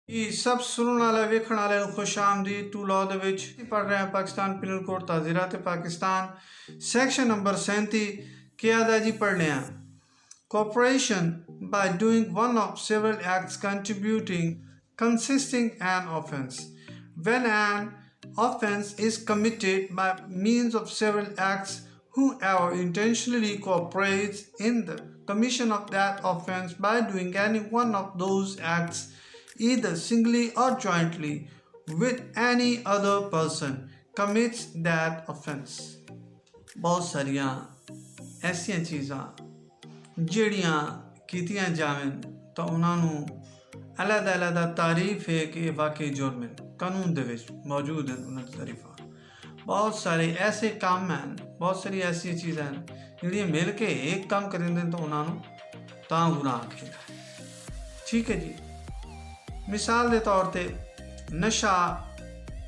जी सब सुनने वाले वेखण वाले खुश आमदीद टू लॉ दे विच पढ़ रहे हैं पाकिस्तान पिनल कोड ताज़ीरा ते पाकिस्तान सैक्शन नंबर 37 क्या दा जी पढ़ने हैं cooperation by doing one of several acts contributing consisting an offense when an offense is committed by means of several acts whoever intentionally cooperates in the commission of that offense by doing any one of those acts either singly or jointly with any other person commits that offense। बहुत सारियां ऐसियां चीज़ां ਜਿਹੜੀਆਂ ਕੀਤੀਆਂ ਜਾਵਣ ਤਾਂ ਉਹਨਾਂ ਨੂੰ ਅਲੱਗ-ਅਲੱਗ ਤਾਰੀਫ ਹੈ ਕਿ ਵਾਕਈ ਜੁਰਮ ਹੈ ਕਾਨੂੰਨ ਦੇ ਵਿੱਚ ਮੌਜੂਦ ਹਨ ਉਹਨਾਂ ਦੀ ਤਾਰੀਫਾਂ। बहुत सारे ऐसे काम हैं बहुत सारी ऐसी चीज़ें हैं ਜਿਹੜੀਆਂ ਮਿਲ ਕੇ ਇੱਕ ਕੰਮ ਕਰਿੰਦੇ ਤਾਂ ਉਹਨਾਂ ਨੂੰ ਤਾਂ ਗੁਨਾਹ ਆਖੀਦਾ। ਠੀਕ ਹੈ ਜੀ, ਮਿਸਾਲ ਦੇ ਤੌਰ ਤੇ ਨਸ਼ਾ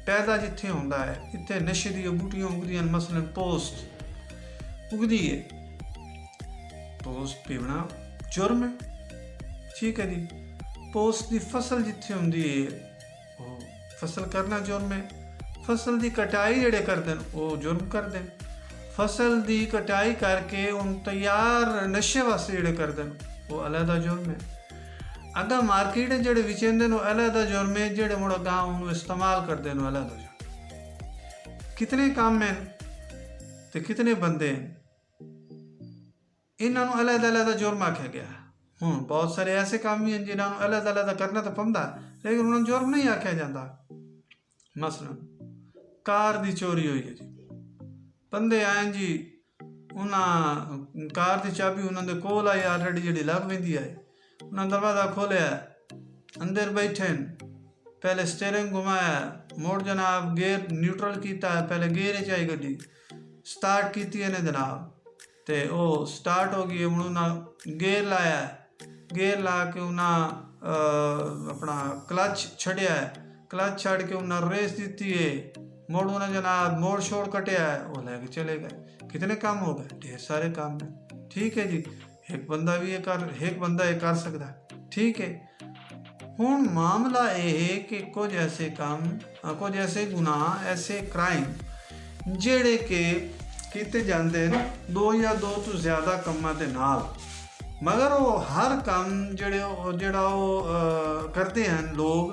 ਪੈਦਾ ਜਿੱਥੇ ਹੁੰਦਾ ਹੈ ਇੱਥੇ ਨਸ਼ੇ ਦੀਆਂ ਬੂਟੀਆਂ ਉਗਦੀਆਂ ਹਨ। ਮਸਲਨ ਪੋਸਟ ਉਗਦੀ ਹੈ, ਪੋਸਟ ਪੀਣਾ ਜੁਰਮ ਹੈ। ਠੀਕ ਹੈ ਜੀ, ਪੋਸਟ ਦੀ ਫਸਲ ਜਿੱਥੇ ਹੁੰਦੀ ਹੈ ਉਹ ਫਸਲ ਕਰਨਾ ਜੁਰਮ ਹੈ। ਫਸਲ ਦੀ ਕਟਾਈ ਜਿਹੜੇ ਕਰਦੇ ਨੇ ਉਹ ਜੁਰਮ ਕਰਦੇ ਨੇ। ਫਸਲ ਦੀ ਕਟਾਈ ਕਰਕੇ ਉਹਨੂੰ ਤਿਆਰ ਨਸ਼ੇ ਵਾਸਤੇ ਜਿਹੜੇ ਕਰਦੇ ਨੇ ਉਹ ਅਲੱਗਾ ਜੁਰਮ ਹੈ। अगर मार्केट जोड़े विचेंदे अलहदा जुर्म है, जोड़े मुड़ा गाँव इस्तेमाल करते अलहदा जुर्म। कितने काम हैं तो कितने बंदे हैं इन्होंने अलहदा अलहदा जुर्म आख्या गया। हूँ बहुत सारे ऐसे काम भी हैं जिन्होंने अलहदा अलहदा करना तो पौंदा लेकिन उन्होंने जुर्म नहीं आख्या जाता। मसलन कार की चोरी हुई है जी, बंदे आए जी उन्हें कार की चाबी उन्होंने कोल आई ऑलरेडी जी लग पैंदी है। उन्हें दरवाज़ा खोलिया अंदर बैठे पहले स्टेयरिंग घुमाया मोड़ जनाब गेयर न्यूट्रल किया पहले गेयर चाहिए गड्डी स्टार्ट की ने जनाब तो वह स्टार्ट हो गई। उन्होंने गेयर लाया गेयर ला के उन्हें अपना क्लच छड़िया क्लच छड़ के उन्हें रेस दी है मोड़ उन्हें जनाब मोड़ छोड़ कटिया है वो लेके चले गए। कितने काम हो गए? ढेर सारे काम हैं। ठीक है जी, एक बंदा भी एक बंदा ये कर सकता है। ठीक है, हुण मामला ये है कि कुछ ऐसे काम कुछ ऐसे गुनाह ऐसे क्राइम जेड़े के किते जाते हैं दो या दो तो ज़्यादा कामां दे नाल, मगर वो हर काम जेड़ा वो करते हैं लोग,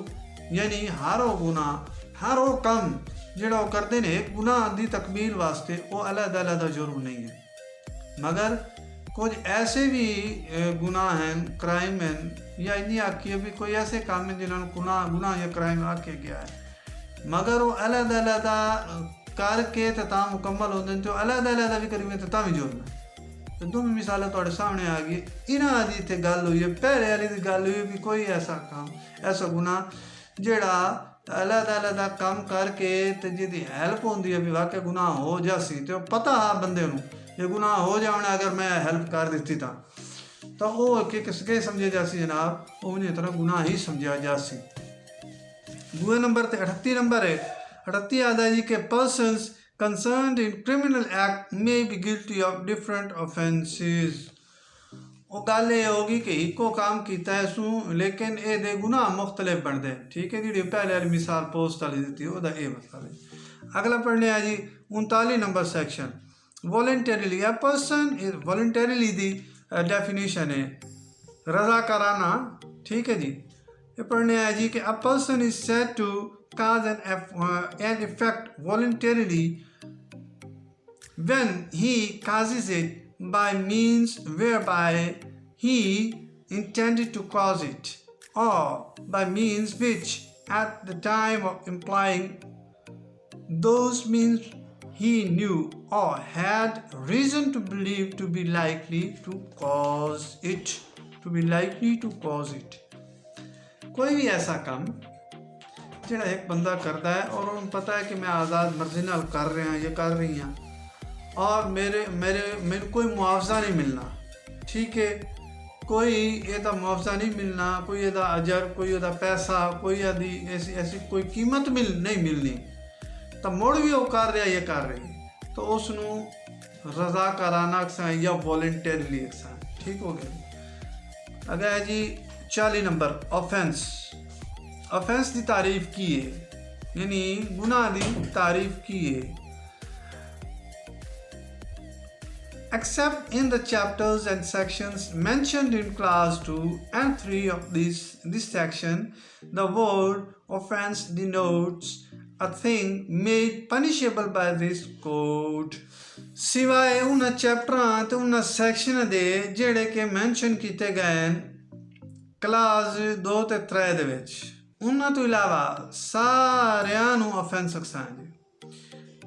यानी हर वो गुनाह हर वो काम जेड़ा वो करते हैं एक गुनाह दी तकमील वास्ते वो अलग अलग जुर्म नहीं है। मगर कुछ ऐसे भी गुनाह हैं क्राइम हैं या इन्हीं आखिए भी कोई ऐसे काम हैं जिन्होंने गुनाह या क्राइम आखे गया है मगर वो अलग अलग करके तो मुकम्मल होते हैं तो अलग अलग भी करेंगे तो भी जुर्म है। तो दोनों मिसालें थोड़े सामने आ गई। इन्हों की इतने गल हुई है पहले वाली की गल हुई भी कोई ऐसा काम ऐसा गुनाह जोड़ा अलग अलग काम करके तो जिसकी हैल्प होती है भी वाकई गुनाह हो जासी तो पता है बंदे नूं ये गुनाह हो जाना अगर मैं हेल्प कर दी तो वो किसके समझे जासी जनाब वो उन्हें तरह गुनाह ही समझा जासी। दूसरे नंबर ते 38 नंबर है 38 आता जी के persons concerned in criminal act may be guilty of different offences। वो गल ये होगी कि इको काम किया है सू लेकिन ये गुनाह मुख्तलिफ बनते हैं। ठीक है जी, पहले वाली मिसाल पोस्ट वाली दी वो ये मतलब है। अगला पढ़ने आ जी 39 number section voluntarily. A person is voluntarily the definition है रजाकाराना। ठीक है जी, ये पढ़ने आया जी कि a person is said to cause an effect voluntarily when he causes it by means whereby he intended to cause it or by means which at the time of implying those means he knew or had reason to believe to be likely to cause it कोई भी ऐसा काम जिहड़ा एक बंदा करता है और उन्हें पता है कि मैं आज़ाद मर्जी नाल कर रहा ये कर रही हाँ और मेरे कोई मुआवजा नहीं मिलना। ठीक है, कोई यदा मुआवजा नहीं मिलना, कोई यदा अजर, कोई यदा पैसा, कोई यदि ऐसी कोई कीमत नहीं मिलनी तो मुड़ भी वो कर रहा ये कर रही तो उसनू रजाकाराना अक्सा या वॉलंटरीली अक्सा। ठीक हो गया। अगर जी 40 नंबर ऑफेंस ऑफेंस की तारीफ की है, यानी गुनाह की तारीफ की है। Except in the chapters and sections mentioned in class 2 and 3 of this section, the word offense denotes a thing made punishable by this code. सिवाय उन चैप्टरां ते उन सैक्शन दे जेड़े के मैंशन किए गए क्लास 2 ते 3 दे विच, उन्हां तो इलावा सारियां नूं offence अक्सान ji.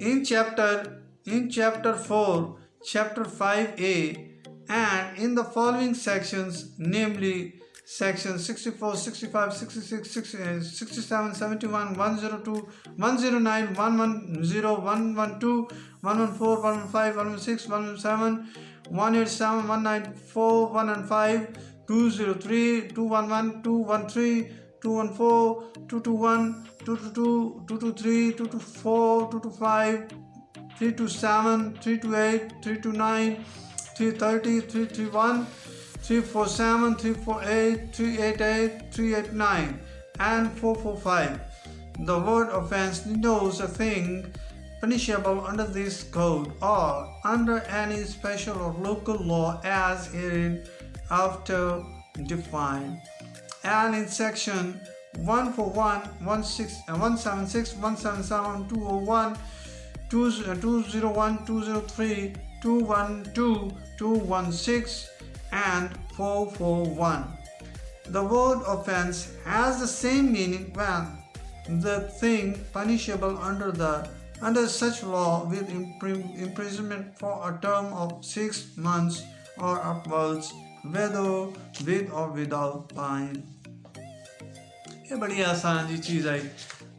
In chapter 4, chapter 5a, and in the following sections, namely sections 64, 65, 66, 67, 71, 102, 109, 110, 112, 114, 115, 116, 117, 187, 194, 105, 203, 211, 213, 214, 221, 222, 223, 224, 225, 327, 328, 329, 330, 331, 347, 348, 388, 389, and 445. The word offense denotes a thing punishable under this code or under any special or local law as hereinafter defined. And in section 141, 176, 177, 201, 201, 203, 212, 216, and 441. The word offense has the same meaning when the thing punishable under such law with imprisonment for a term of 6 months or upwards, whether with or without fine. ये बड़ी आसान जी चीज़ आई,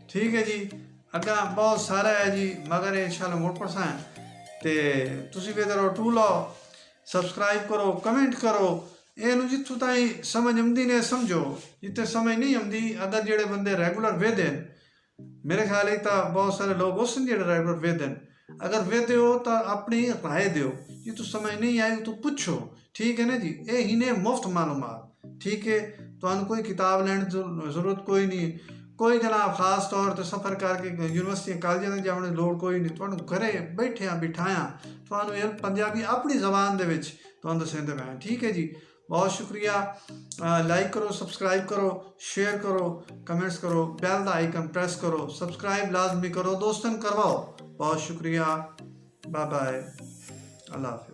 ठीक है जी। अगर बहुत सारा है जी, मगर इंशाल्लाह मुड़ पड़सा है ते तुसी भी करो टू.The सब्सक्राइब करो, कमेंट करो, एनू जितों ताई समझ आती ने समझो, जितने समझ नहीं आती अगर जेड़े बंदे रेगुलर वेदे मेरे ख्याल है तो बहुत सारे लोग उस जेड़े रेगुलर वेदे अगर वेदे हो तो अपनी राय दो, जितों समझ नहीं आई तो पूछो, ठीक है ना जी। ये ही ने मुफ्त मालूमात, ठीक है। तो कोई किताब लैने की जरूरत कोई नहीं, कोई जनाब खास तौर पर सफ़र करके यूनिवर्सिटी कॉलेज तक जाने की लोड़ कोई नहीं, तुहानू घरे बैठिया बिठाया तुहानू ये पंजाबी अपनी जबान दे विच तुहानू दसेंदे पए, ठीक है जी। बहुत शुक्रिया। लाइक करो, सब्सक्राइब करो, शेयर करो, कमेंट्स करो, बेल दा आइकन प्रेस करो, सब्सक्राइब लाजमी करो, दोस्तन करवाओ। बहुत शुक्रिया, बाय बाय, अल्लाह हाफिज़।